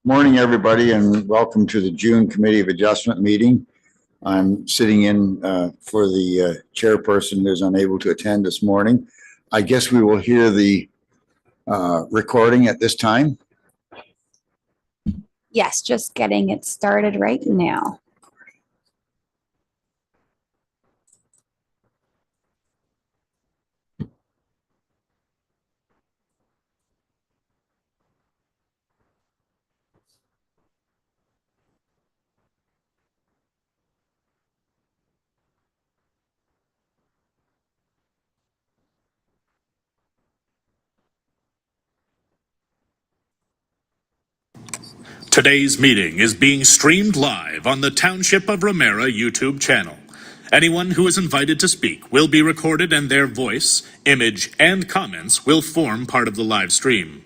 Morning, everybody, and welcome to the June Committee of Adjustment meeting. I'm sitting in for the chairperson who's unable to attend this morning. I guess we will hear the recording at this time. Yes, just getting it started right now. Today's meeting is being streamed live on the Township of Ramara YouTube channel. Anyone who is invited to speak will be recorded and their voice, image, and comments will form part of the live stream.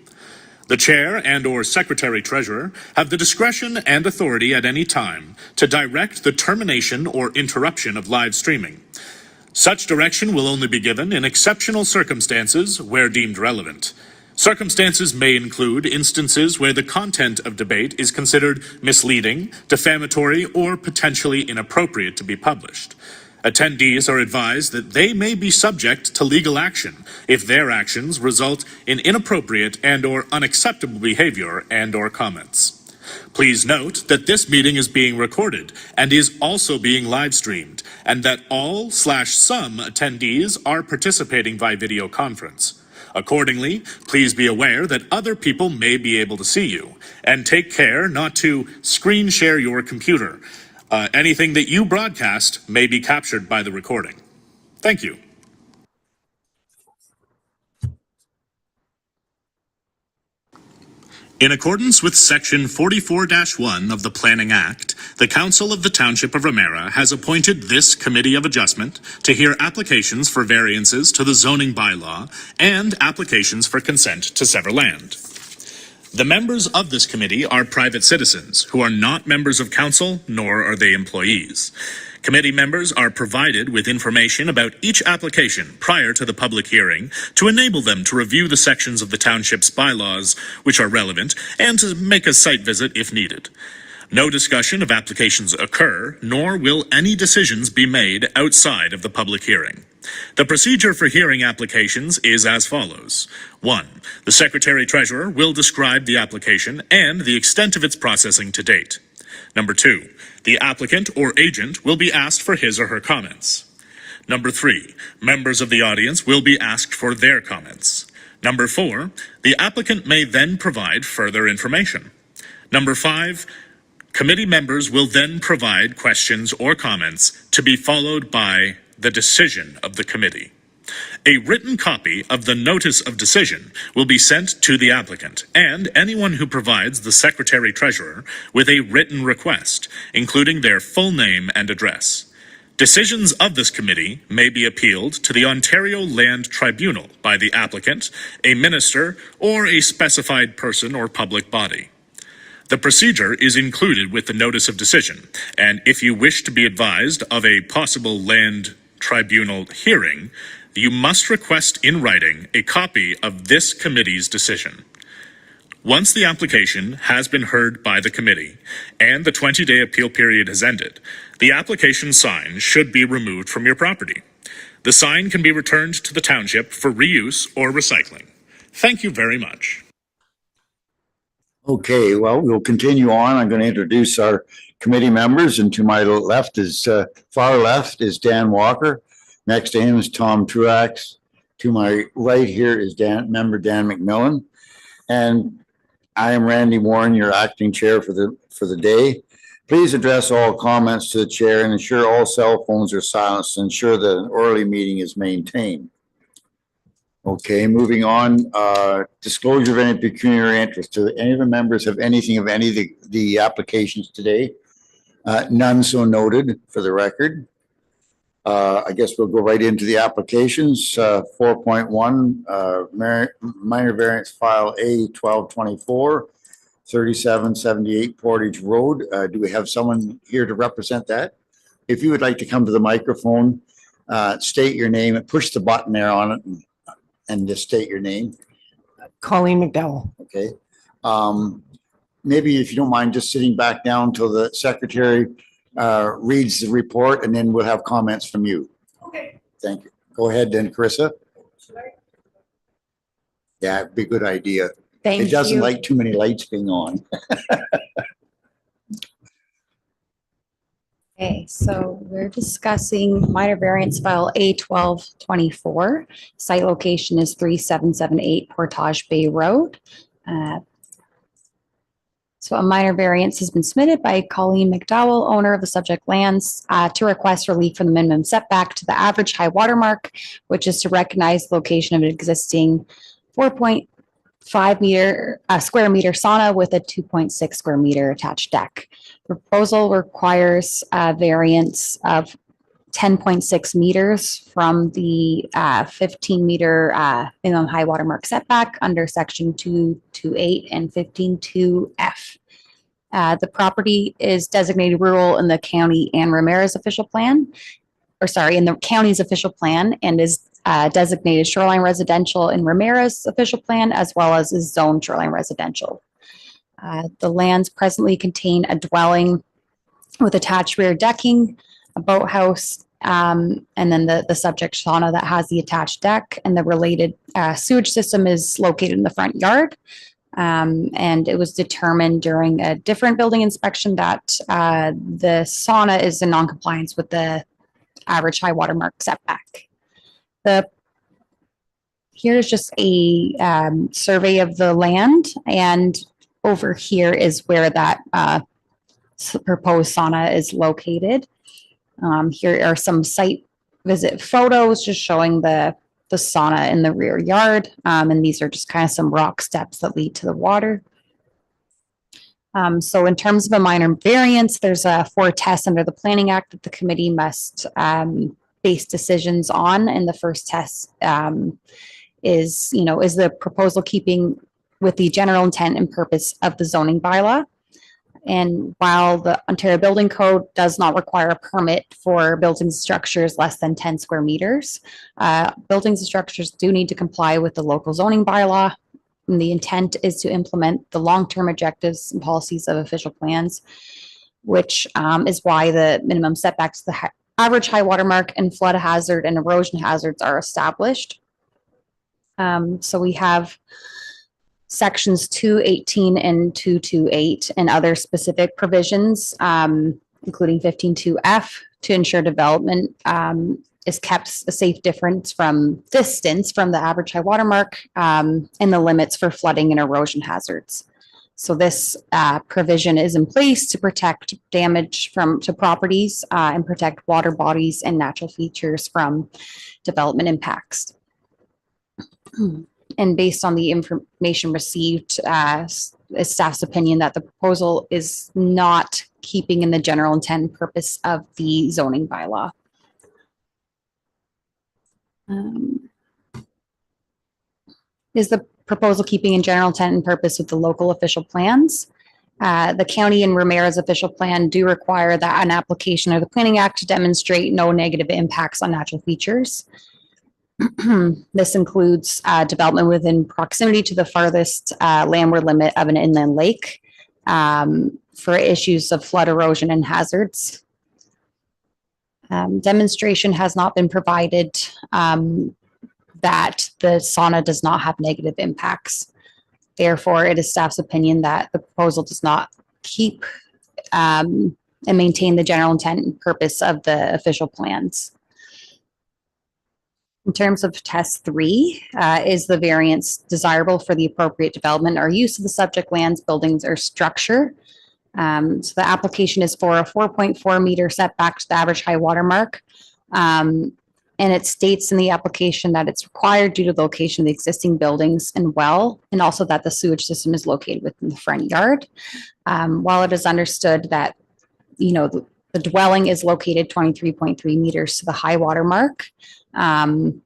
The chair and/or secretary-treasurer have the discretion and authority at any time to direct the termination or interruption of live streaming. Such direction will only be given in exceptional circumstances where deemed relevant. Circumstances may include instances where the content of debate is considered misleading, defamatory, or potentially inappropriate to be published. Attendees are advised that they may be subject to legal action if their actions result in inappropriate and/or unacceptable behavior and/or comments. Please note that this meeting is being recorded and is also being live streamed, and that all/some attendees are participating by video conference. Accordingly, please be aware that other people may be able to see you, and take care not to screen share your computer. Anything that you broadcast may be captured by the recording. Thank you. In accordance with Section 44-1 of the Planning Act, the Council of the Township of Ramara has appointed this Committee of Adjustment to hear applications for variances to the zoning bylaw and applications for consent to sever land. The members of this committee are private citizens who are not members of council, nor are they employees. Committee members are provided with information about each application prior to the public hearing to enable them to review the sections of the township's bylaws which are relevant and to make a site visit if needed. No discussion of applications occur, nor will any decisions be made outside of the public hearing. The procedure for hearing applications is as follows. 1. The Secretary-Treasurer will describe the application and the extent of its processing to date. Number 2. The applicant or agent will be asked for his or her comments. Number 3. Members of the audience will be asked for their comments. Number 4. The applicant may then provide further information. Number 5. Committee members will then provide questions or comments to be followed by the decision of the committee. A written copy of the notice of decision will be sent to the applicant and anyone who provides the Secretary-Treasurer with a written request, including their full name and address. Decisions of this committee may be appealed to the Ontario Land Tribunal by the applicant, a minister, or a specified person or public body. The procedure is included with the notice of decision, and if you wish to be advised of a possible land tribunal hearing, you must request in writing a copy of this committee's decision. Once the application has been heard by the committee and the 20-day appeal period has ended, the application sign should be removed from your property. The sign can be returned to the township for reuse or recycling. Thank you very much. Okay, well, we'll continue on. I'm going to introduce our committee members, and to my left is far left is Dan Walker. Next to him is Tom Truax. To my right here is member Dan McMillan, and I am Randy Warren, your acting chair for the day. Please address all comments to the chair and ensure all cell phones are silenced to ensure that an orderly meeting is maintained. Okay, moving on. Disclosure of any pecuniary interest. Do any of the members have anything of any of the applications today? None so noted for the record. I guess we'll go right into the applications. 4.1, minor variance file A 1224, 3778 Portage Road. Do we have someone here to represent that? If you would like to come to the microphone, state your name and push the button there on it and just state your name. Colleen McDowell. Okay. maybe if you don't mind just sitting back down till the secretary reads the report, and then we'll have comments from you. Okay. Thank you. Go ahead then, Carissa. Yeah, it'd be a good idea. Thank It doesn't you. like too many lights being on. Okay, so we're discussing minor variance file A1224. Site location is 3778 Portage Bay Road. So a minor variance has been submitted by Colleen McDowell, owner of the subject lands, to request relief from the minimum setback to the average high water mark, which is to recognize the location of an existing 4.5 square meter sauna with a 2.6 square meter attached deck. Proposal requires a variance of 10.6 meters from the 15 meter minimum high water mark setback under section 228 and 15.2F. The property is designated rural in the county and Ramara's official plan, in the county's official plan, and is designated shoreline residential in Ramara's official plan, as well as is zoned shoreline residential. The lands presently contain a dwelling with attached rear decking, a boathouse, and then the subject sauna that has the attached deck, and the related sewage system is located in the front yard. And it was determined during a different building inspection that the sauna is in non-compliance with the average high water mark setback. Here's just a survey of the land, and over here is where that proposed sauna is located. Here are some site visit photos just showing the sauna in the rear yard. And these are just kind of some rock steps that lead to the water. So in terms of a minor variance, there's 4 tests under the Planning Act that the committee must base decisions on. And the first test is the proposal keeping with the general intent and purpose of the zoning bylaw? And while the Ontario Building Code does not require a permit for buildings and structures less than 10 square meters, buildings and structures do need to comply with the local zoning bylaw. And the intent is to implement the long-term objectives and policies of official plans, which is why the minimum setbacks to the average high water mark and flood hazard and erosion hazards are established. So we have sections 218 and 228 and other specific provisions, including 15.2F, to ensure development is kept a safe distance from the average high water mark, and the limits for flooding and erosion hazards. So this provision is in place to protect damage to properties and protect water bodies and natural features from development impacts. And based on the information received, it's staff's opinion that the proposal is not keeping in the general intent and purpose of the zoning bylaw. Is the proposal keeping in general intent and purpose with the local official plans? The county and Ramara's official plan do require that an application of the Planning Act to demonstrate no negative impacts on natural features. This includes development within proximity to the farthest landward limit of an inland lake for issues of flood erosion and hazards. Demonstration has not been provided that the sauna does not have negative impacts. Therefore, it is staff's opinion that the proposal does not keep and maintain the general intent and purpose of the official plans. In terms of test 3, is the variance desirable for the appropriate development or use of the subject lands, buildings, or structure? So the application is for a 4.4 meter setback to the average high water mark. And it states in the application that it's required due to the location of the existing buildings and well, and also that the sewage system is located within the front yard. While it is understood that, the dwelling is located 23.3 meters to the high water mark. And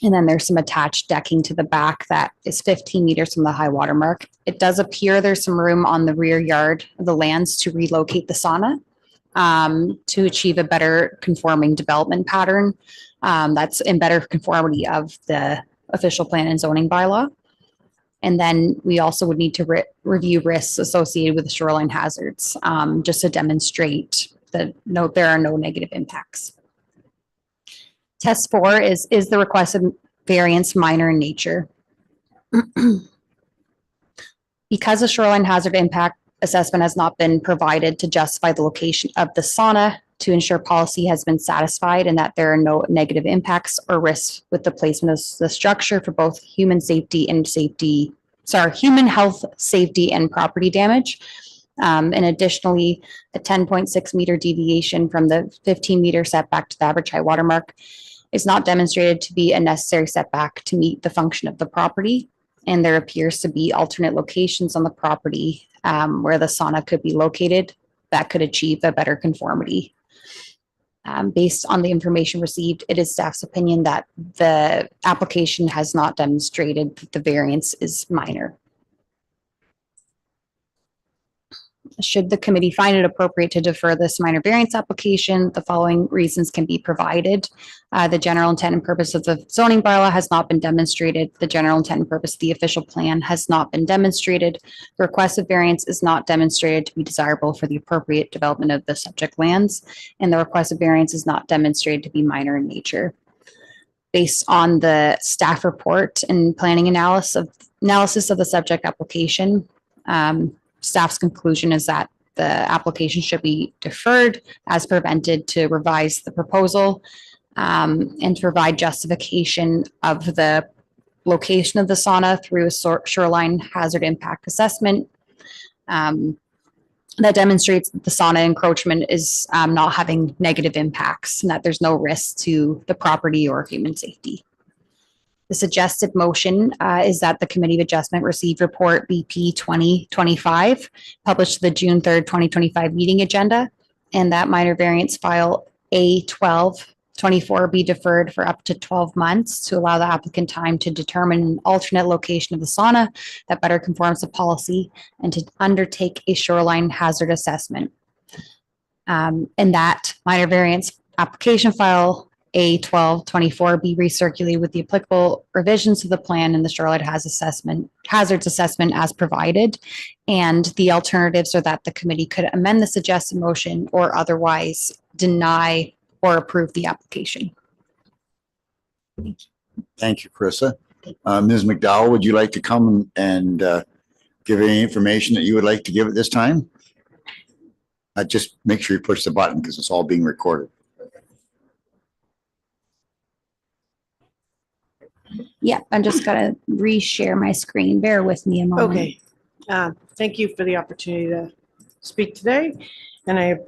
then there's some attached decking to the back that is 15 meters from the high water mark. It does appear there's some room on the rear yard of the lands to relocate the sauna to achieve a better conforming development pattern that's in better conformity of the official plan and zoning bylaw. And then we also would need to review risks associated with the shoreline hazards, just to demonstrate that there are no negative impacts. Test 4 is the requested variance minor in nature? Because a shoreline hazard impact assessment has not been provided to justify the location of the sauna to ensure policy has been satisfied and that there are no negative impacts or risks with the placement of the structure for both human health, safety, and property damage. And additionally, a 10.6 meter deviation from the 15 meter setback to the average high water mark is not demonstrated to be a necessary setback to meet the function of the property. And there appears to be alternate locations on the property where the sauna could be located that could achieve a better conformity. Based on the information received, it is staff's opinion that the application has not demonstrated that the variance is minor. Should the committee find it appropriate to defer this minor variance application, the following reasons can be provided. The general intent and purpose of the zoning bylaw has not been demonstrated. The general intent and purpose of the official plan has not been demonstrated. The requested variance is not demonstrated to be desirable for the appropriate development of the subject lands, and the requested variance is not demonstrated to be minor in nature. Based on the staff report and planning analysis of the subject application, staff's conclusion is that the application should be deferred as prevented to revise the proposal and to provide justification of the location of the sauna through a shoreline hazard impact assessment that demonstrates that the sauna encroachment is not having negative impacts and that there's no risk to the property or human safety. The suggested motion is that the Committee of Adjustment receive report BP 2025, published to the June 3rd, 2025 meeting agenda, and that minor variance file A1224 be deferred for up to 12 months to allow the applicant time to determine an alternate location of the sauna that better conforms to policy and to undertake a shoreline hazard assessment. And that minor variance application file A1224 be recirculated with the applicable revisions to the plan and the shoreline hazards assessment as provided. And the alternatives are that the committee could amend the suggested motion or otherwise deny or approve the application. Thank you, Carissa. Ms. McDowell, would you like to come and give any information that you would like to give at this time? Just make sure you push the button because it's all being recorded. Yeah, I'm just gonna reshare my screen. Bear with me a moment. Okay. Thank you for the opportunity to speak today. And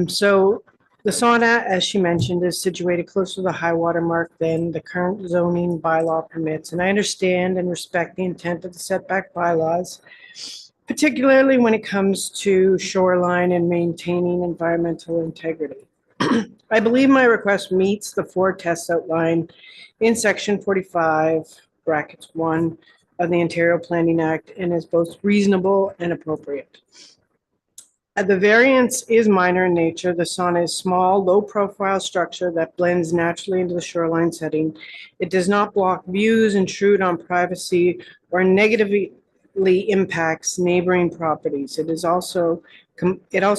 so the sauna, as she mentioned, is situated closer to the high water mark than the current zoning bylaw permits. And I understand and respect the intent of the setback bylaws, particularly when it comes to shoreline and maintaining environmental integrity. I believe my request meets the 4 tests outlined in section 45 brackets 1 of the Ontario Planning Act and is both reasonable and appropriate. The variance is minor in nature. The sauna is small, low profile structure that blends naturally into the shoreline setting. It does not block views, intrude on privacy, or negatively impacts neighboring properties. It also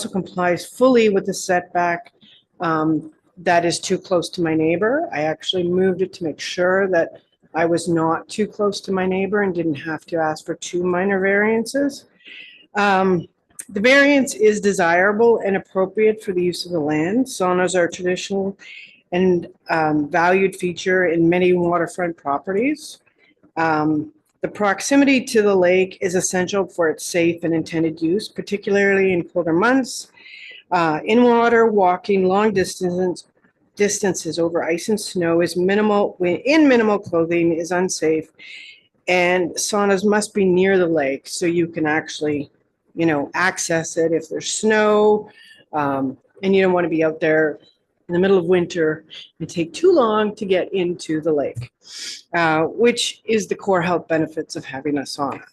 complies fully with the setback that is too close to my neighbor. I actually moved it to make sure that I was not too close to my neighbor and didn't have to ask for 2 minor variances. The variance is desirable and appropriate for the use of the land. Saunas are a traditional and valued feature in many waterfront properties. The proximity to the lake is essential for its safe and intended use, particularly in colder months. In water, walking long distances over ice and snow is minimal clothing is unsafe, and saunas must be near the lake so you can actually, access it if there's snow, and you don't want to be out there in the middle of winter and take too long to get into the lake, which is the core health benefits of having a sauna.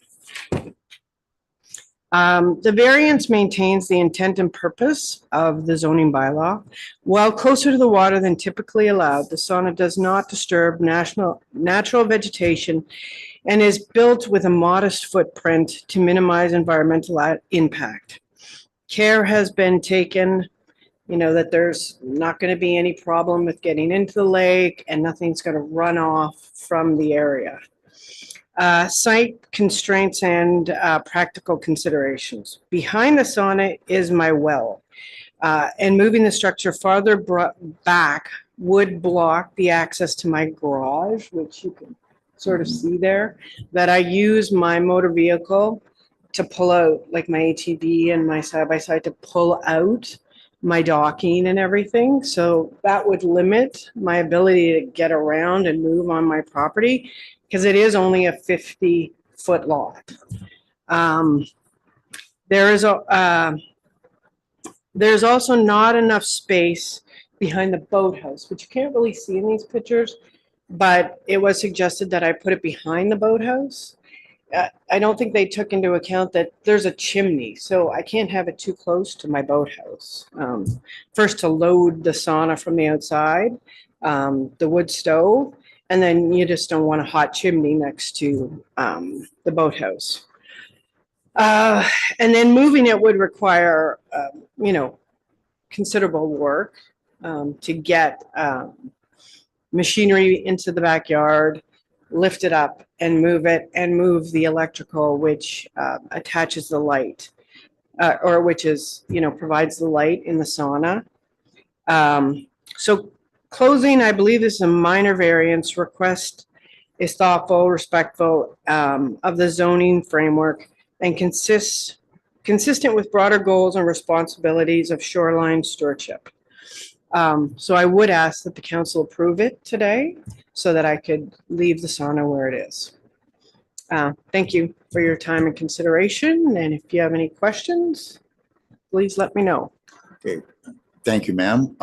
The variance maintains the intent and purpose of the zoning bylaw. While closer to the water than typically allowed, the sauna does not disturb natural vegetation and is built with a modest footprint to minimize environmental impact. Care has been taken, that there's not going to be any problem with getting into the lake and nothing's going to run off from the area. Site constraints and practical considerations. Behind the sauna is my well, and moving the structure farther back would block the access to my garage, which you can sort of see there, that I use my motor vehicle to pull out, like my ATV and my side-by-side, to pull out my docking and everything. So that would limit my ability to get around and move on my property, because it is only a 50-foot lot. There's also not enough space behind the boathouse, which you can't really see in these pictures, but it was suggested that I put it behind the boathouse. I don't think they took into account that there's a chimney, so I can't have it too close to my boathouse. First, to load the sauna from the outside, the wood stove, and then you just don't want a hot chimney next to the boathouse. And then moving it would require, considerable work to get machinery into the backyard, lift it up and move it, and move the electrical, which attaches the light, or which is, provides the light in the sauna. So closing, I believe, is a minor variance. Request is thoughtful, respectful of the zoning framework, and consistent with broader goals and responsibilities of shoreline stewardship. So I would ask that the council approve it today so that I could leave the sauna where it is. Thank you for your time and consideration. And if you have any questions, please let me know. Okay, thank you, ma'am.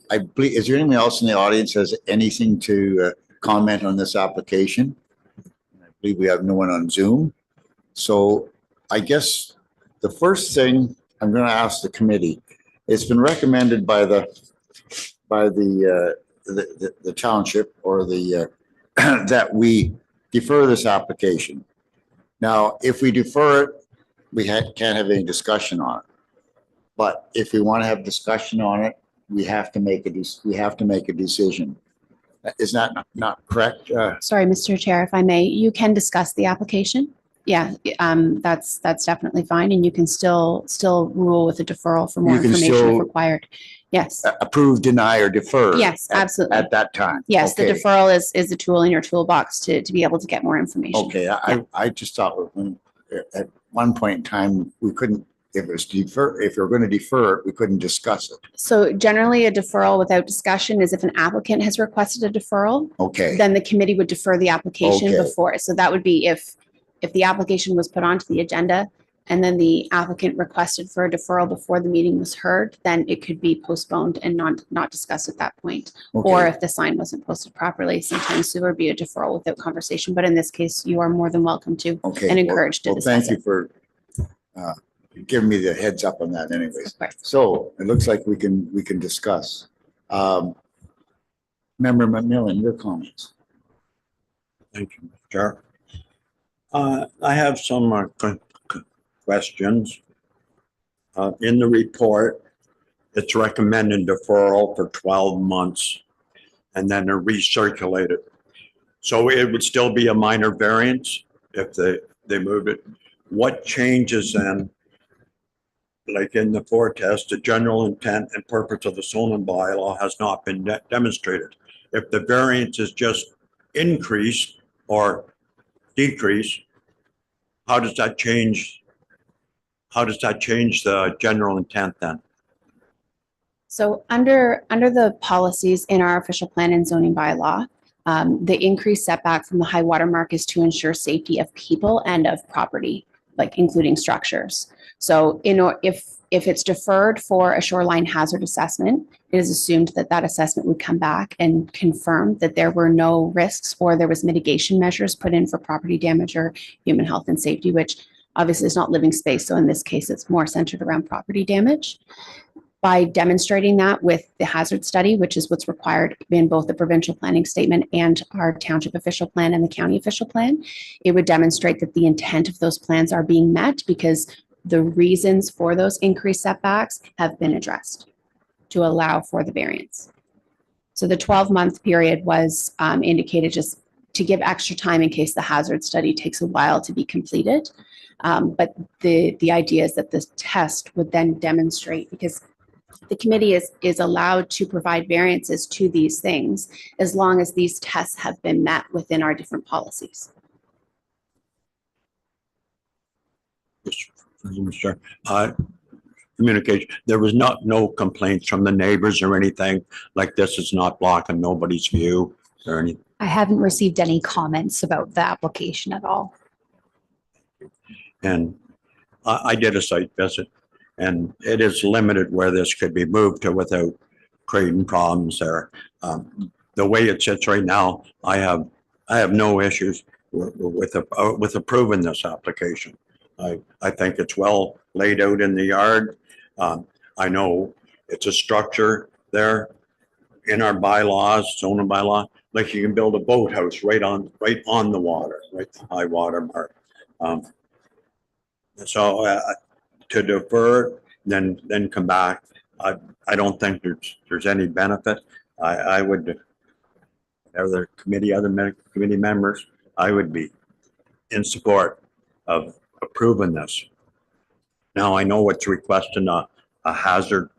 I believe, is there anyone else in the audience has anything to comment on this application? I believe we have no one on Zoom. So I guess the first thing I'm going to ask the committee, it's been recommended by the township, or the that we defer this application. Now, if we defer it, we can't have any discussion on it. But if we want to have discussion on it, we have to make a decision. Is that not correct? Sorry, Mr. Chair, if I may, you can discuss the application. Yeah, that's definitely fine, and you can still rule with a deferral for more information if required. Yes. Approve, deny, or defer. Yes, absolutely. At that time. Yes, okay. The deferral is a tool in your toolbox to be able to get more information. Okay, yeah. I just thought at one point in time we couldn't. If we're going to defer it, we couldn't discuss it. So generally a deferral without discussion is if an applicant has requested a deferral. Okay. Then the committee would defer the application okay. before. So that would be if the application was put onto the agenda and then the applicant requested for a deferral before the meeting was heard, then it could be postponed and not discussed at that point. Okay. Or if the sign wasn't posted properly, sometimes there would be a deferral without conversation. But in this case, you are more than welcome to and encouraged to discuss thank you for giving me the heads up on that anyways. So it looks like we can discuss. Member McMillan, your comments. Thank you, Mr. Chair. I have some questions. In the report, it's recommended deferral for 12 months and then they're recirculated. So it would still be a minor variance if they move it. What changes then? Like in the foretest, the general intent and purpose of the zoning bylaw has not been demonstrated. If the variance is just increase or decrease, how does that change? How does that change the general intent then? So under the policies in our official plan and zoning bylaw, the increased setback from the high water mark is to ensure safety of people and of property, like including structures. So if it's deferred for a shoreline hazard assessment, it is assumed that that assessment would come back and confirm that there were no risks or there was mitigation measures put in for property damage or human health and safety, which Obviously, it's not living space. So in this case, it's more centered around property damage. By demonstrating that with the hazard study, which is what's required in both the provincial planning statement and our township official plan and the county official plan, it would demonstrate that the intent of those plans are being met because the reasons for those increased setbacks have been addressed to allow for the variance. So the 12-month period was indicated just to give extra time in case the hazard study takes a while to be completed. But the idea is that this test would then demonstrate, because the committee is allowed to provide variances to these things as long as these tests have been met within our different policies. Mr. Communication, there was no complaints from the neighbors or anything like this is not blocking nobody's view or anything. I haven't received any comments about the application at all. And I did a site visit, and it is limited where this could be moved to without creating problems there. The way it sits right now, I have no issues with approving this application. I think it's well laid out in the yard. I know it's a structure there in our bylaws, zoning bylaw, like you can build a boathouse right on the water, right the high water mark. So to defer, then come back. I don't think there's any benefit. I would, other committee members, I would be in support of approving this. Now I know it's requesting a hazard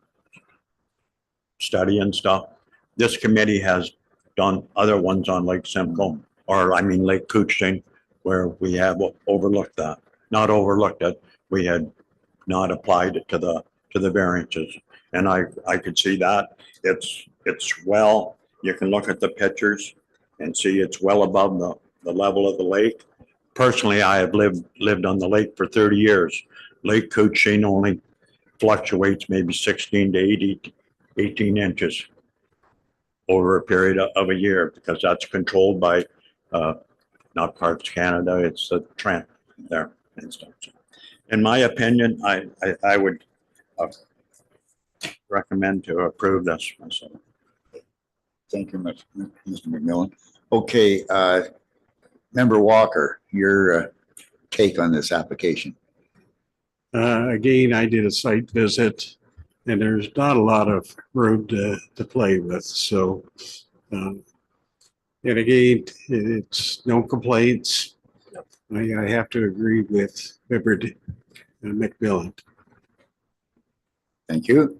study and stuff. This committee has done other ones on Lake Simcoe, or I mean Lake Couching, where we have overlooked that. Not overlooked it, we had not applied it to the variances. And I could see that it's well, you can look at the pictures and see it's well above the level of the lake. Personally, I have lived on the lake for 30 years. Lake Couching only fluctuates maybe 16 to 18 inches over a period of a year, because that's controlled by not Parks Canada, it's the Trent there and stuff. In my opinion, I would recommend to approve this myself. Thank you much, Mr. McMillan. Okay, Member Walker, your take on this application. Again, I did a site visit and there's not a lot of room to play with. So, and again, it's no complaints. I have to agree with Member McMillan. Thank you.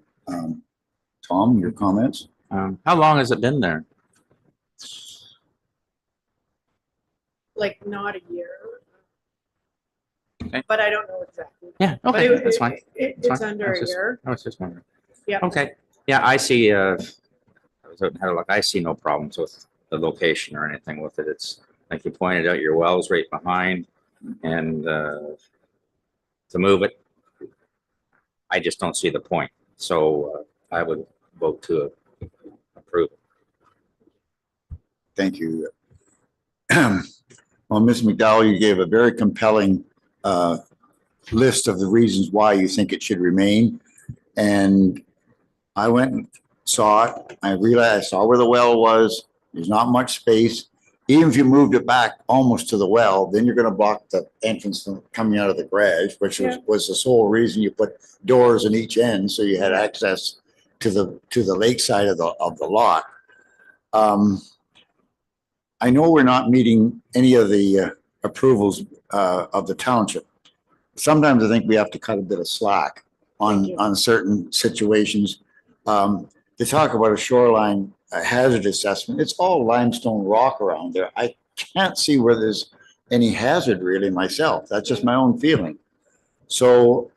Tom, your comments? How long has it been there? Like not a year. Okay. But I don't know exactly. Yeah, But okay, that's fine. It's That's fine. under a year. I was just wondering. Yeah. Okay, yeah, I see, I was out and had a look. I see no problems with the location or anything with it. It's like you pointed out, your well's right behind, and to move it, I just don't see the point. So I would vote to approve. Thank you. Well, Ms. McDowell, you gave a very compelling list of the reasons why you think it should remain. And I went and saw it. I realized I saw where the well was. There's not much space. Even if you moved it back almost to the well, then you're going to block the entrance from coming out of the garage, which was the sole reason you put doors in each end, so you had access to the lake side of the lot. I know we're not meeting any of the approvals of the township. Sometimes I think we have to cut a bit of slack on certain situations. To talk about a shoreline hazard assessment, it's all limestone rock around there. I can't see where there's any hazard really myself. That's just my own feeling. So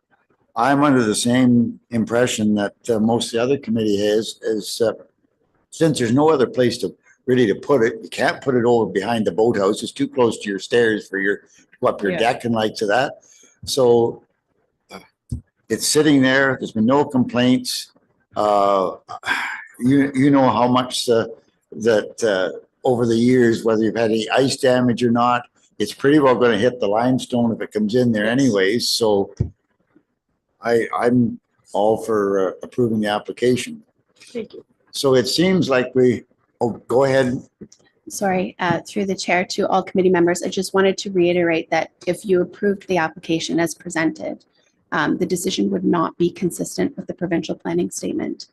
I'm under the same impression that most of the other committee has, is since there's no other place to really put it, you can't put it over behind the boathouse. It's too close to your stairs for your deck and like to that. So it's sitting there. There's been no complaints. You know how much that over the years, whether you've had any ice damage or not, it's pretty well gonna hit the limestone if it comes in there anyways, so I'm all for approving the application. Thank you. So it seems like go ahead. Sorry, through the chair to all committee members, I just wanted to reiterate that if you approved the application as presented, the decision would not be consistent with the provincial planning statement.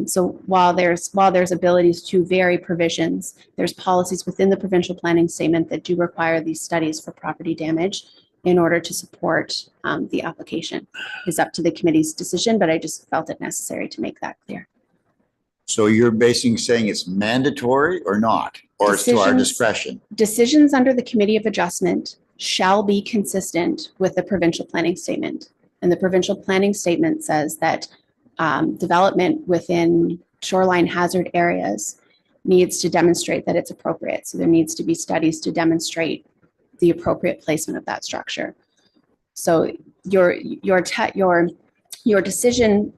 So while there's abilities to vary provisions, there's policies within the provincial planning statement that do require these studies for property damage in order to support the application. It's up to the committee's decision, but I just felt it necessary to make that clear. So you're basically saying it's mandatory or not, or it's to our Decisions- discretion? Decisions under the Committee of Adjustment shall be consistent with the provincial planning statement. And the provincial planning statement says that development within shoreline hazard areas needs to demonstrate that it's appropriate. So there needs to be studies to demonstrate the appropriate placement of that structure. So your decision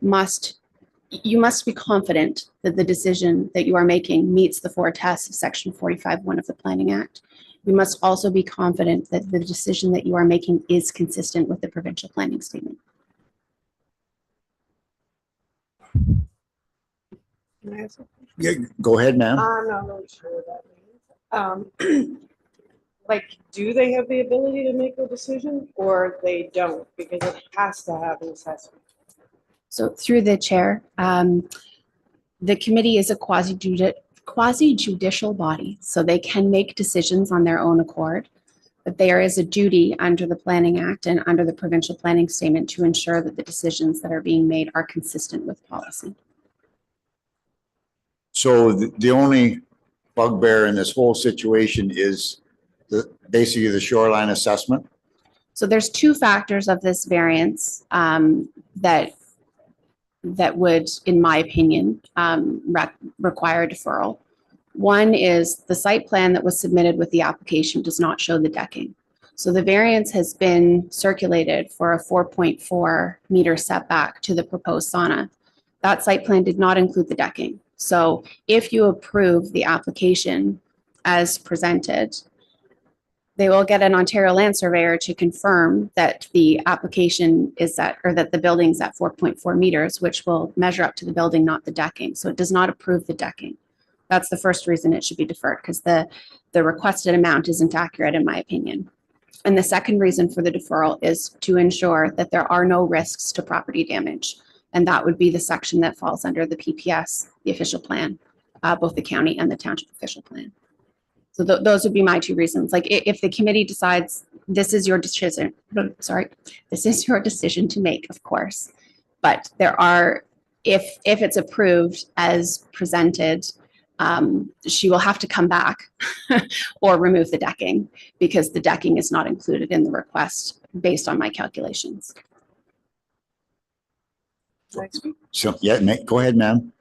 you must be confident that the decision that you are making meets the 4 tests of Section 45(1) of the Planning Act. You must also be confident that the decision that you are making is consistent with the provincial planning statement. Can I ask something? Yeah, go ahead, ma'am. I'm not really sure what that means. Like, do they have the ability to make a decision or they don't? Because it has to have an assessment. So through the chair, the committee is a quasi-judicial body, so they can make decisions on their own accord. But there is a duty under the Planning Act and under the provincial planning statement to ensure that the decisions that are being made are consistent with policy. So the only bugbear in this whole situation is basically the shoreline assessment? So there's 2 factors of this variance that would, in my opinion, require deferral. One is the site plan that was submitted with the application does not show the decking. So the variance has been circulated for a 4.4 meter setback to the proposed sauna. That site plan did not include the decking. So if you approve the application as presented, they will get an Ontario land surveyor to confirm that the application is at, or that the building's at 4.4 meters, which will measure up to the building, not the decking. So it does not approve the decking. That's the first reason it should be deferred, because the requested amount isn't accurate, in my opinion. And the second reason for the deferral is to ensure that there are no risks to property damage. And that would be the section that falls under the PPS, the official plan, both the county and the township official plan. So those would be my 2 reasons. Like if the committee decides this is your decision, this is your decision to make, of course. But there are, if it's approved as presented, she will have to come back or remove the decking because the decking is not included in the request based on my calculations. So, yeah, go ahead, ma'am.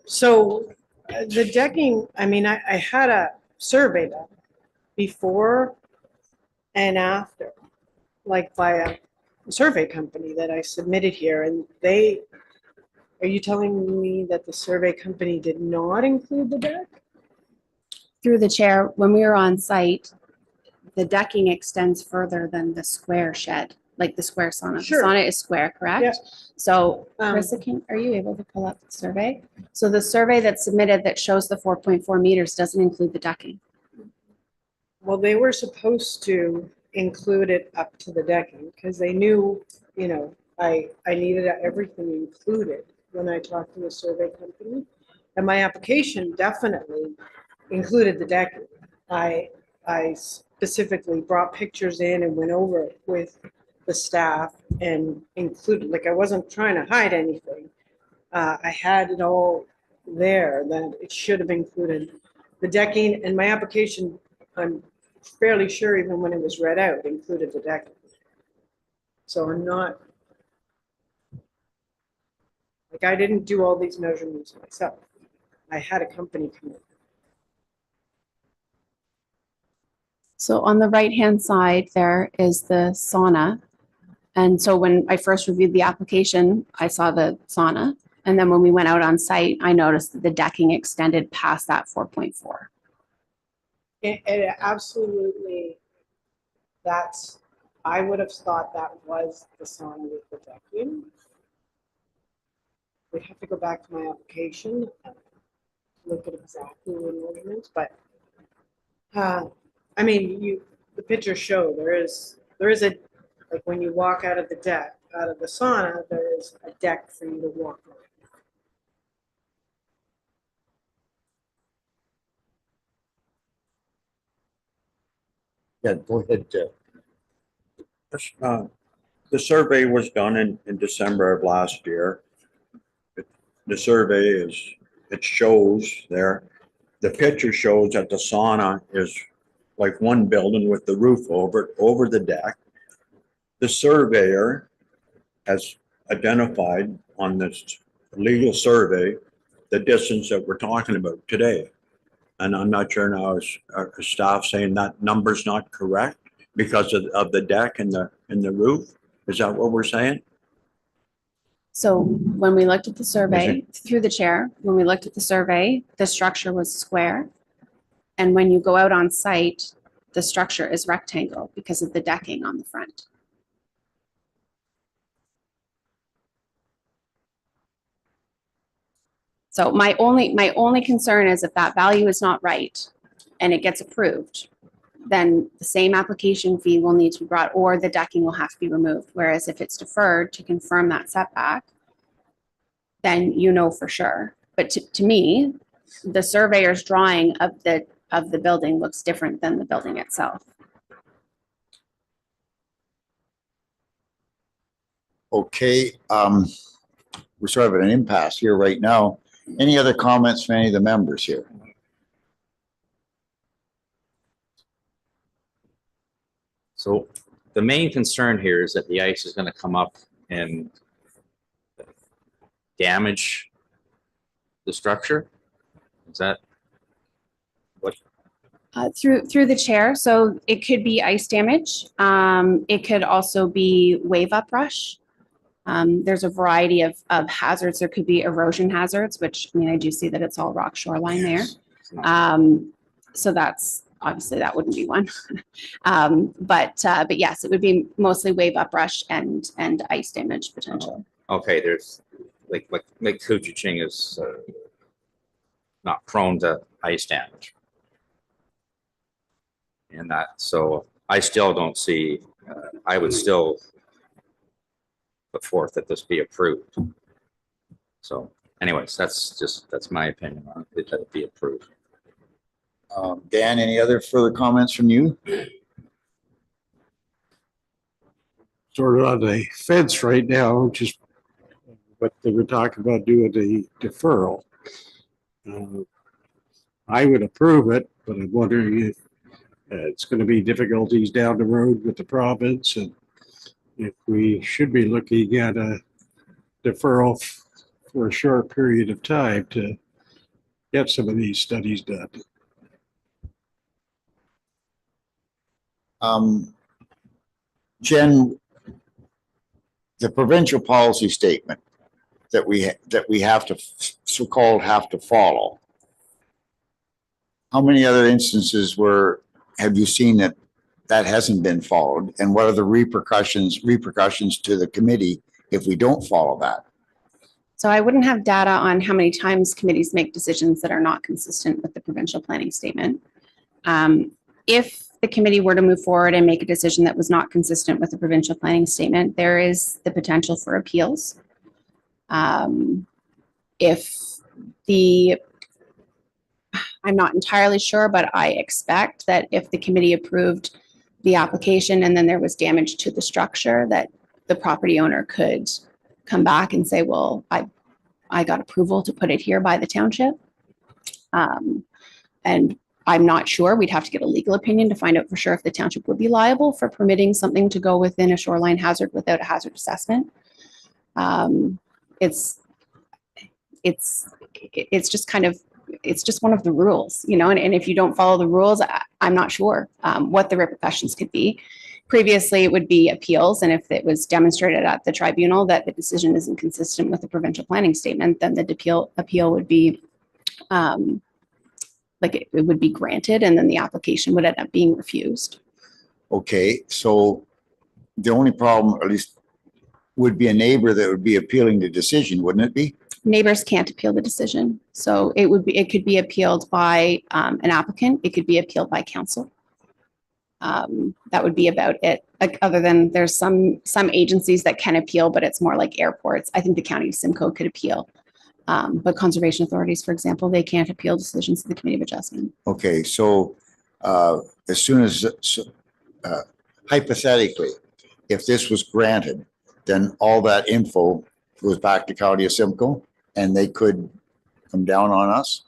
So the decking, I mean, I had a survey done before and after, like by a survey company that I submitted here, and are you telling me that the survey company did not include the deck? Through the chair, when we were on site, the decking extends further than the square shed, like the square sauna. Sure. The sauna is square, correct? Yeah. So, Carissa, are you able to pull up the survey? So the survey that's submitted that shows the 4.4 meters doesn't include the decking. Well, they were supposed to include it up to the decking because they knew, you know, I needed everything included when I talked to the survey company. And my application definitely included the decking. I specifically brought pictures in and went over it with the staff and included, like I wasn't trying to hide anything. I had it all there that it should have included the decking, and my application, I'm fairly sure even when it was read out, included the decking. So I'm not, like I didn't do all these measurements myself. I had a company come in. So on the right-hand side, there is the sauna. And so when I first reviewed the application, I saw the sauna. And then when we went out on site, I noticed that the decking extended past that 4.4. It absolutely I would have thought that was the sauna with the decking. We'd have to go back to my application and look at exactly the measurements, but I mean, the pictures show there is a, like when you walk out of the sauna, there is a deck for you to walk on. Yeah, go ahead. The survey was done in December of last year. The survey it shows there, the picture shows that the sauna is like one building with the roof over the deck. The surveyor has identified on this legal survey the distance that we're talking about today. And I'm not sure now is staff saying that number's not correct because of the deck and the roof? Is that what we're saying? So when we looked at the survey through the chair, when we looked at the survey, the structure was square. And when you go out on site, the structure is rectangle because of the decking on the front. So my only concern is if that value is not right and it gets approved, then the same application fee will need to be brought or the decking will have to be removed. Whereas if it's deferred to confirm that setback, then you know for sure. But to me, the surveyor's drawing of the building looks different than the building itself. Okay, we're sort of at an impasse here right now. Any other comments from any of the members here? So the main concern here is that the ice is going to come up and damage the structure. Is that what? Through the chair, so it could be ice damage. It could also be wave uprush. There's a variety of hazards. There could be erosion hazards, which I mean, I do see that it's all rock shoreline there. So that's obviously that wouldn't be one. But yes, it would be mostly wave uprush and ice damage potentially. Okay, there's like Kuchiching is not prone to ice damage. And that, so I still don't see, I would still put forth that this be approved. So anyways, that's my opinion on it, that it be approved. Dan, any other further comments from you? Sort of on the fence right now, just what they were talking about doing the deferral. I would approve it, but I'm wondering if it's going to be difficulties down the road with the province, and if we should be looking at a deferral for a short period of time to get some of these studies done. Jen, the provincial policy statement that we have to so-called have to follow. How many other instances have you seen that hasn't been followed, and what are the repercussions to the committee if we don't follow that? So I wouldn't have data on how many times committees make decisions that are not consistent with the provincial planning statement. If the committee were to move forward and make a decision that was not consistent with the provincial planning statement, there is the potential for appeals. I'm not entirely sure, but I expect that if the committee approved the application and then there was damage to the structure, that the property owner could come back and say, well, I got approval to put it here by the township. And I'm not sure. We'd have to get a legal opinion to find out for sure if the township would be liable for permitting something to go within a shoreline hazard without a hazard assessment. It's just kind of, it's just one of the rules, you know, and if you don't follow the rules, I'm not sure what the repercussions could be. Previously, it would be appeals, and if it was demonstrated at the tribunal that the decision isn't consistent with the provincial planning statement, then the appeal would be it would be granted, and then the application would end up being refused. Okay, so the only problem, at least, would be a neighbor that would be appealing the decision, wouldn't it be? Neighbors can't appeal the decision. So it could be appealed by an applicant. It could be appealed by council. That would be about it. Like, other than there's some agencies that can appeal, but it's more like airports. I think the county of Simcoe could appeal. But conservation authorities, for example, they can't appeal decisions to the Committee of Adjustment. Okay, so as soon as, hypothetically, if this was granted, then all that info goes back to County of Simcoe and they could come down on us?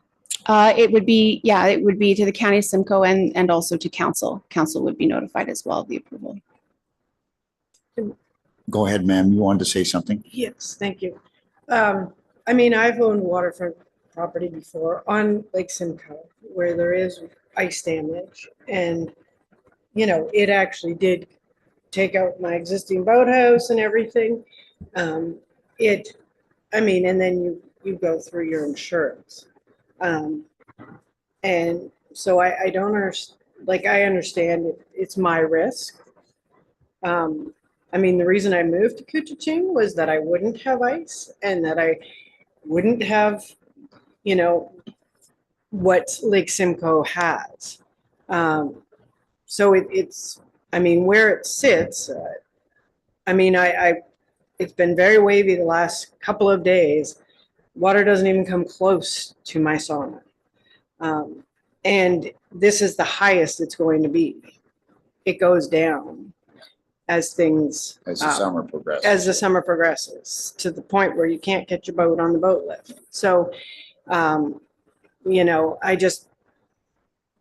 It would be to the County of Simcoe and also to council. Council would be notified as well of the approval. Go ahead, ma'am. You wanted to say something? Yes, thank you. I mean, I've owned waterfront property before on Lake Simcoe where there is ice damage, and you know, it actually did take out my existing boathouse and everything. And then you go through your insurance. And so I don't understand, like, I understand it's my risk. I mean, the reason I moved to Kuchaching was that I wouldn't have ice and that I wouldn't have, you know, what Lake Simcoe has. So it's, I mean, where it sits, it's been very wavy the last couple of days. Water doesn't even come close to my sauna. And this is the highest it's going to be. It goes down as things. As the summer progresses. As the summer progresses, to the point where you can't get your boat on the boat lift. So, you know, I just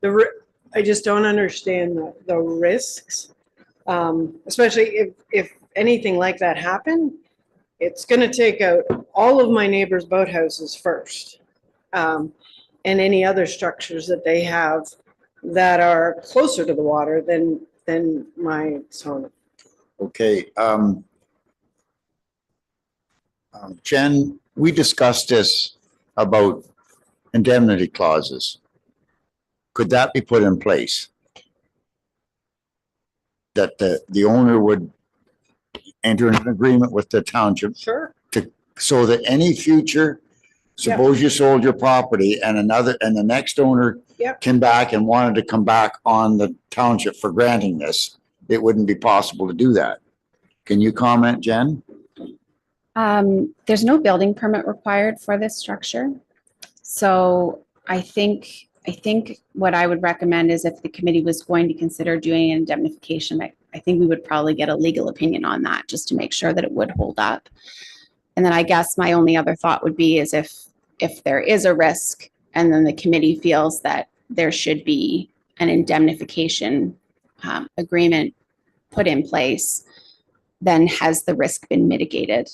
don't understand the risks, especially if anything like that happened. It's going to take out all of my neighbors' boathouses first, and any other structures that they have that are closer to the water than my sauna. Okay. Jen, we discussed this about indemnity clauses. Could that be put in place? That the owner would enter an agreement with the township Sure. so that any future, suppose you sold your property and the next owner Yep. came back and wanted to come back on the township for granting this, it wouldn't be possible to do that. Can you comment, Jen? There's no building permit required for this structure. So I think what I would recommend is if the committee was going to consider doing an indemnification, I think we would probably get a legal opinion on that just to make sure that it would hold up. And then I guess my only other thought would be is if there is a risk and then the committee feels that there should be an indemnification agreement put in place, then has the risk been mitigated?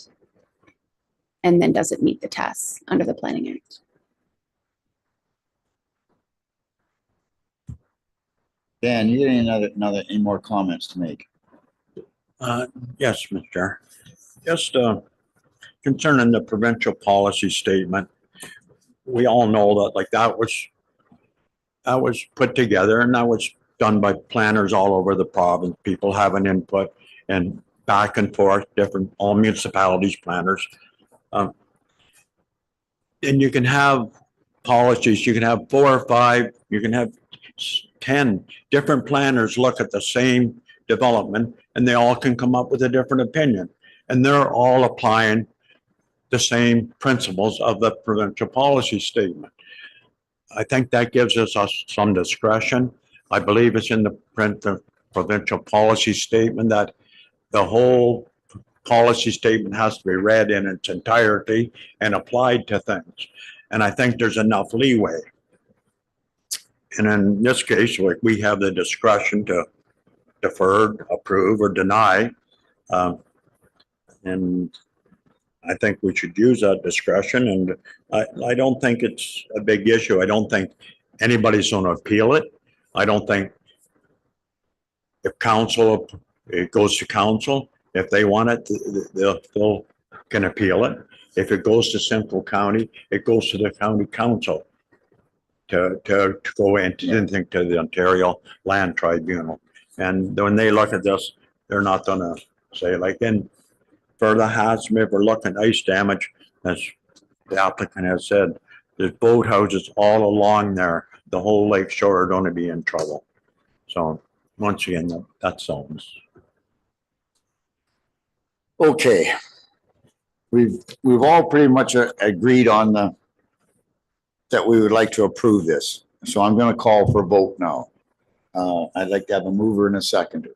And then does it meet the tests under the Planning Act? Dan, you got any more comments to make? Yes, Mr. Chair. Just concerning the provincial policy statement, we all know that that was put together and that was done by planners all over the province. People have an input and back and forth, all municipalities, planners. And you can have policies, you can have 4 or 5, you can have 10 different planners look at the same development and they all can come up with a different opinion. And they're all applying the same principles of the provincial policy statement. I think that gives us some discretion. I believe it's in the provincial policy statement that the whole policy statement has to be read in its entirety and applied to things. And I think there's enough leeway. And in this case, we have the discretion to defer, approve, or deny. And I think we should use that discretion. And I don't think it's a big issue. I don't think anybody's going to appeal it. I don't think if it goes to council, if they want it, they'll can appeal it. If it goes to Simcoe County, it goes to the county council to go into anything to the Ontario Land Tribunal. And when they look at this, they're not gonna say like in for the Hasmith, we're looking ice damage, as the applicant has said. There's boathouses all along there. The whole lake shore are gonna be in trouble. So once again, that's zones. Okay. We've all pretty much agreed on that we would like to approve this. So I'm gonna call for a vote now. I'd like to have a mover and a seconder.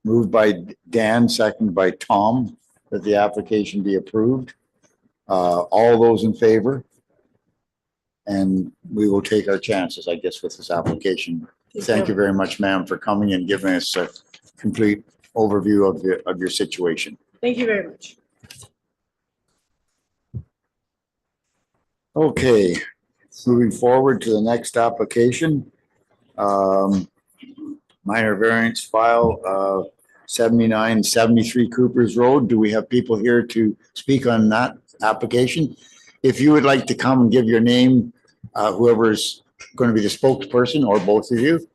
Moved by Dan, seconded by Tom, that the application be approved. All those in favor? And we will take our chances, I guess, with this application. Thank you very much, ma'am, for coming and giving us a complete overview of your situation. Thank you very much. Okay, moving forward to the next application. Minor variance file, 7973 Cooper's Road. Do we have people here to speak on that application? If you would like to come and give your name, whoever's going to be the spokesperson, or both of you,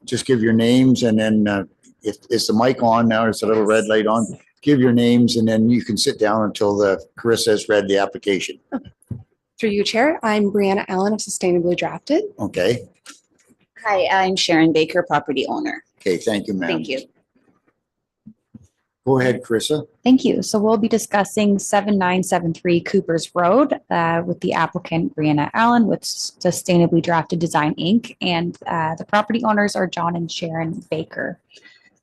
just give your names, and then if is the mic on now, it's a little red light on, give your names, and then you can sit down until Carissa has read the application. Through you, Chair. I'm Brianna Allen of Sustainably Drafted. Okay. Hi, I'm Sharon Baker, property owner. Okay, thank you, ma'am. Thank you. Go ahead, Carissa. Thank you. So we'll be discussing 7973 Cooper's Road with the applicant Brianna Allen with Sustainably Drafted Design, Inc. And the property owners are John and Sharon Baker.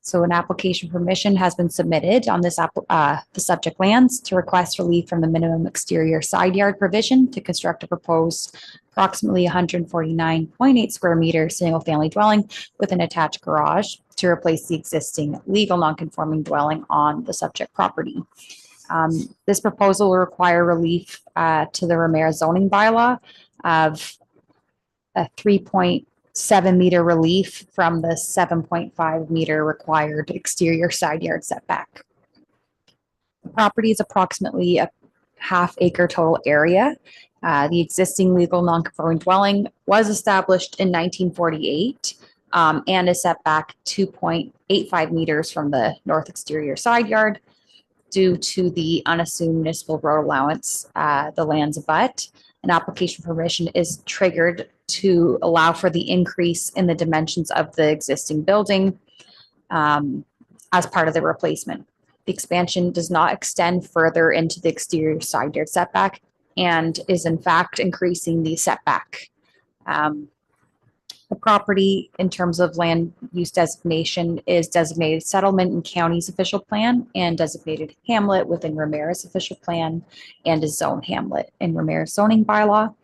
So an application permission has been submitted on this the subject lands to request relief from the minimum exterior side yard provision to construct a proposed approximately 149.8 square meter single family dwelling with an attached garage to replace the existing legal non-conforming dwelling on the subject property. This proposal will require relief to the Ramara zoning bylaw of a 3.7 meter relief from the 7.5 meter required exterior side yard setback. The property is approximately a half-acre total area. The existing legal non-conforming dwelling was established in 1948 and is set back 2.85 meters from the north exterior side yard. Due to the unassumed municipal road allowance, the lands abut. An application permission is triggered to allow for the increase in the dimensions of the existing building as part of the replacement. The expansion does not extend further into the exterior side yard setback and is in fact increasing the setback. The property, in terms of land use designation, is designated settlement in county's official plan and designated hamlet within Ramara's official plan and is zone hamlet in Ramara's zoning bylaw.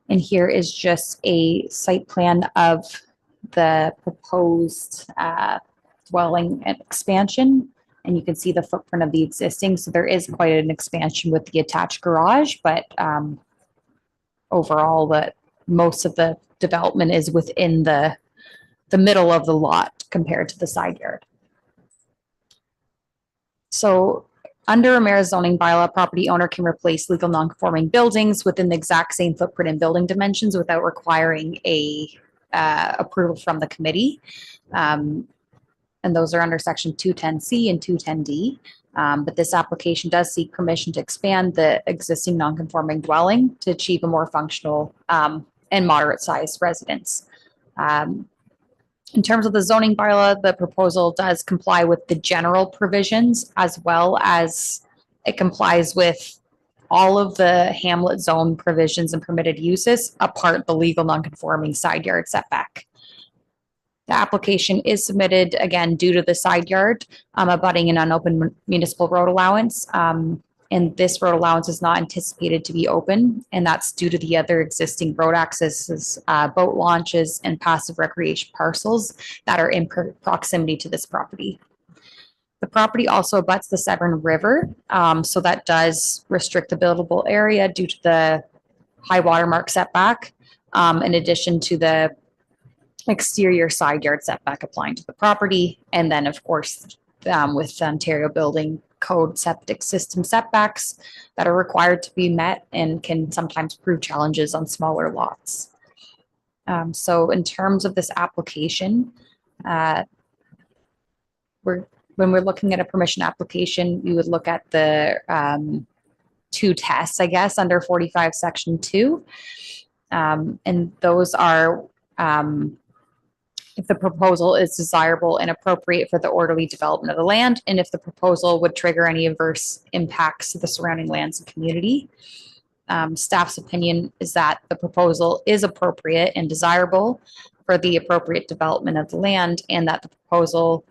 And here is just a site plan of the proposed dwelling and expansion. And you can see the footprint of the existing. So there is quite an expansion with the attached garage, but overall, most of the development is within the middle of the lot compared to the side yard. So under Ramara's zoning bylaw, property owner can replace legal non-conforming buildings within the exact same footprint and building dimensions without requiring a approval from the committee. And those are under section 210C and 210D. But this application does seek permission to expand the existing non-conforming dwelling to achieve a more functional and moderate-sized residence. In terms of the zoning bylaw, the proposal does comply with the general provisions as well as it complies with all of the hamlet zone provisions and permitted uses apart the legal non-conforming side yard setback. The application is submitted again due to the side yard abutting an unopened municipal road allowance. And this road allowance is not anticipated to be open, and that's due to the other existing road accesses, boat launches, and passive recreation parcels that are in proximity to this property. The property also abuts the Severn River, so that does restrict the buildable area due to the high watermark setback, in addition to the exterior side yard setback applying to the property. And then, of course, with Ontario Building Code septic system setbacks that are required to be met and can sometimes prove challenges on smaller lots. So in terms of this application, When we're looking at a permission application, we would look at the two tests, I guess, under 45 section 2. And those are if the proposal is desirable and appropriate for the orderly development of the land, and if the proposal would trigger any adverse impacts to the surrounding lands and community. Staff's opinion is that the proposal is appropriate and desirable for the appropriate development of the land, and that the proposal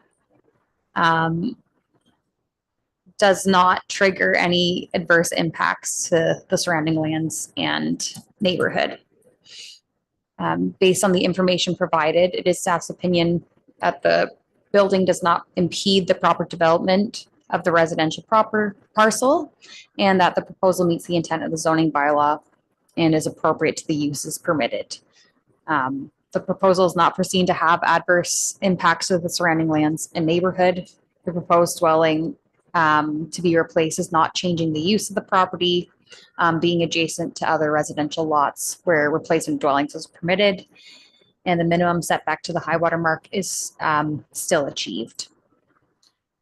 does not trigger any adverse impacts to the surrounding lands and neighborhood. Based on the information provided, it is staff's opinion that the building does not impede the proper development of the residential parcel, and that the proposal meets the intent of the zoning bylaw and is appropriate to the uses permitted. The proposal is not foreseen to have adverse impacts to the surrounding lands and neighborhood. The proposed dwelling to be replaced is not changing the use of the property, being adjacent to other residential lots where replacement dwellings is permitted, and the minimum setback to the high water mark is still achieved.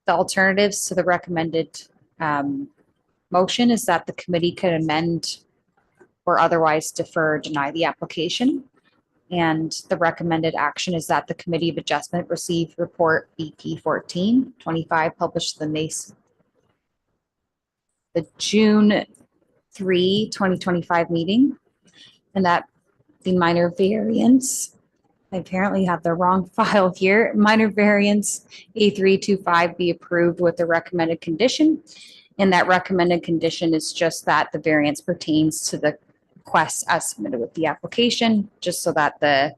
The alternatives to the recommended motion is that the committee could amend or otherwise defer or deny the application. And the recommended action is that the Committee of Adjustment receive report BP 1425 published the June 3, 2025 meeting, and that the minor variance, I apparently have the wrong file here, minor variance A325 be approved with the recommended condition. And that recommended condition is just that the variance pertains to the request as submitted with the application, just so that the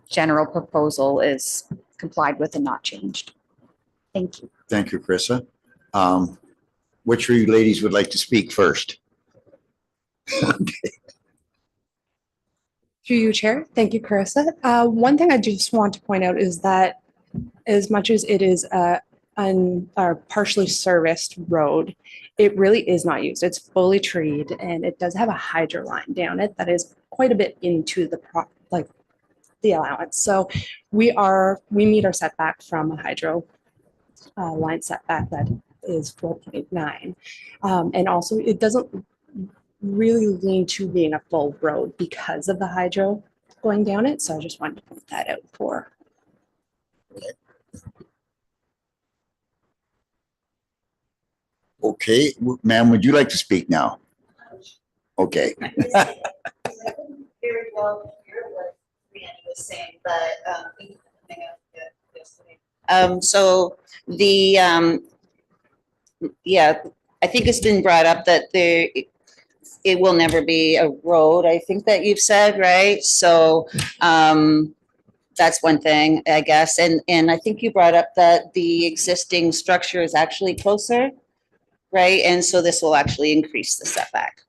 general proposal is complied with and not changed. Thank you. Thank you, Carissa. Which of you ladies would like to speak first? Through you, Chair. Thank you, Carissa. One thing I just want to point out is that as much as it is a partially serviced road, it really is not used. It's fully treed, and it does have a hydro line down it that is quite a bit into the allowance. So we meet our setback from a hydro line setback that is 4.9. And also it doesn't really lean to being a full road because of the hydro going down it. So I just wanted to point that out for. Okay, ma'am, would you like to speak now? Okay. Very well hear what Brianna was saying, but so the yeah, I think it's been brought up that it will never be a road, I think that you've said, right? So that's one thing, I guess. And I think you brought up that the existing structure is actually closer, right? And so this will actually increase the setback.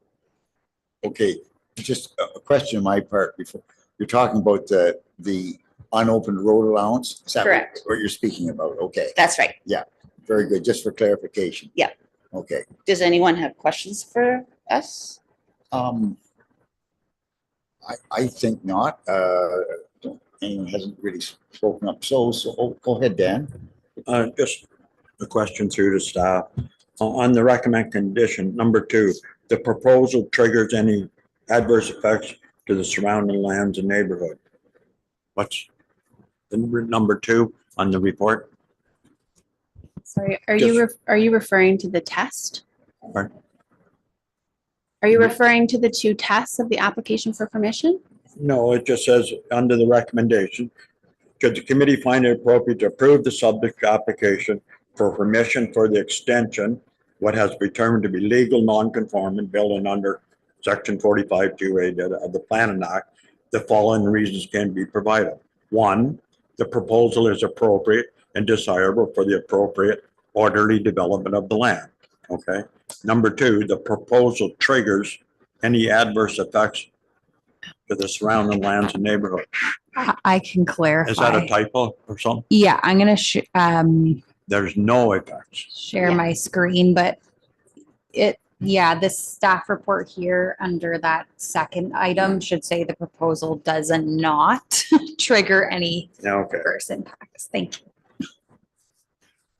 Okay, just a question on my part before. You're talking about the unopened road allowance? Is that Correct. what you're speaking about? Okay, That's right. very good. Just for clarification. Yeah. Okay. Does anyone have questions for us? I think not. Anyone hasn't really spoken up. So go ahead, Dan. Just a question through the staff. On the recommend condition, number 2, the proposal triggers any adverse effects to the surrounding lands and neighborhood. What's the number 2 on the report? Sorry, are you referring to the test? Pardon? Are you referring to the 2 tests of the application for permission? No, it just says under the recommendation, should the committee find it appropriate to approve the subject application for permission for the extension, what has been determined to be legal non-conforming building under section 45(2)(a) of the Planning Act, the following reasons can be provided. 1, the proposal is appropriate and desirable for the appropriate orderly development of the land. Okay. Number 2, the proposal triggers any adverse effects to the surrounding lands and neighborhood. I can clarify. Is that a typo or something? Yeah, I'm going to There's no effects. share my screen, but Yeah, this staff report here under that second item should say the proposal does not trigger any Okay. adverse impacts. Thank you.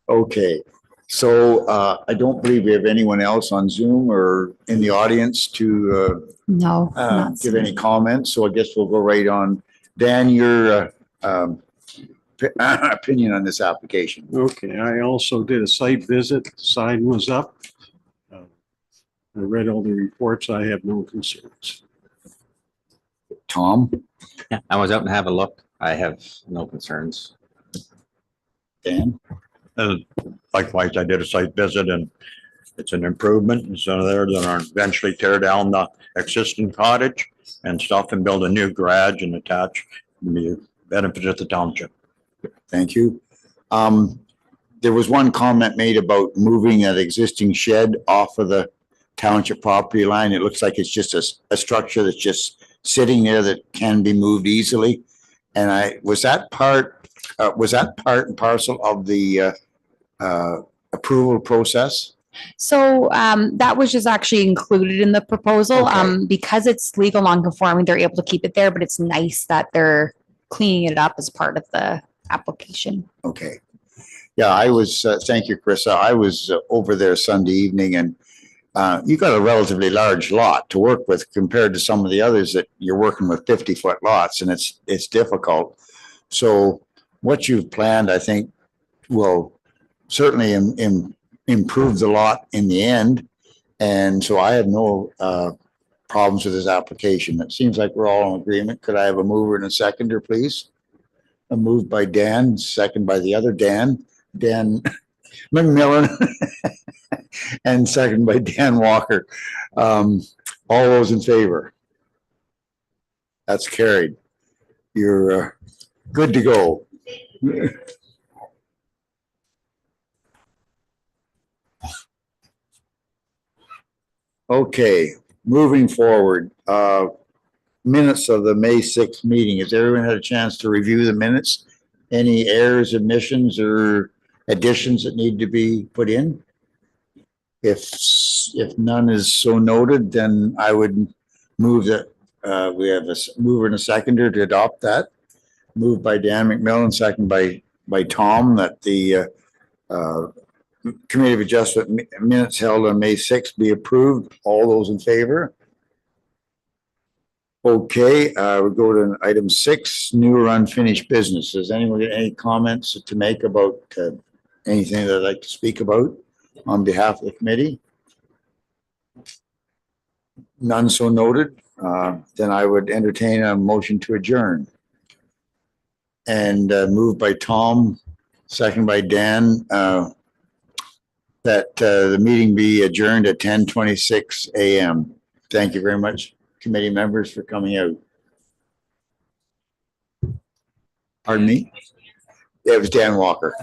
Okay, so I don't believe we have anyone else on Zoom or in the audience to No, not give any comments, so I guess we'll go right on. Dan, your opinion on this application? Okay, I also did a site visit. The sign was up. I read all the reports. I have no concerns. Tom, Yeah, I was out and have a look. I have no concerns. Dan? Likewise, I did a site visit and it's an improvement. And so they're gonna eventually tear down the existing cottage and stuff and build a new garage and attach, and be a benefit of the township. Thank you. There was one comment made about moving that existing shed off of the township property line. It looks like it's just a structure that's just sitting there that can be moved easily. And was that part and parcel of the approval process? So that was just actually included in the proposal. Okay. Because it's legal non-conforming, they're able to keep it there, but it's nice that they're cleaning it up as part of the application. Okay. Yeah, I was, thank you, Carissa. I was over there Sunday evening and you got a relatively large lot to work with compared to some of the others that you're working with 50-foot lots, and it's difficult. So what you've planned, I think, will certainly improve the lot in the end. And so I have no problems with this application. It seems like we're all in agreement. Could I have a mover and a seconder, please? A move by Dan, second by the other Dan McMillan, and second by Dan Walker. All those in favor? That's carried. You're good to go. Okay, moving forward, minutes of the May 6th meeting. Has everyone had a chance to review the minutes? Any errors, omissions, or additions that need to be put in? If none is so noted, then I would move that we have a mover and a seconder to adopt that. Moved by Dan McMillan, second by Tom, that the Committee of Adjustment minutes held on May 6th be approved. All those in favor? Okay, we'll go to item 6, new or unfinished business. Does anyone get any comments to make about anything that I'd like to speak about on behalf of the committee? None so noted. Then I would entertain a motion to adjourn. And moved by Tom, second by Dan, that the meeting be adjourned at 10:26 a.m. Thank you very much, committee members, for coming out. Pardon me? Yeah, it was Dan Walker.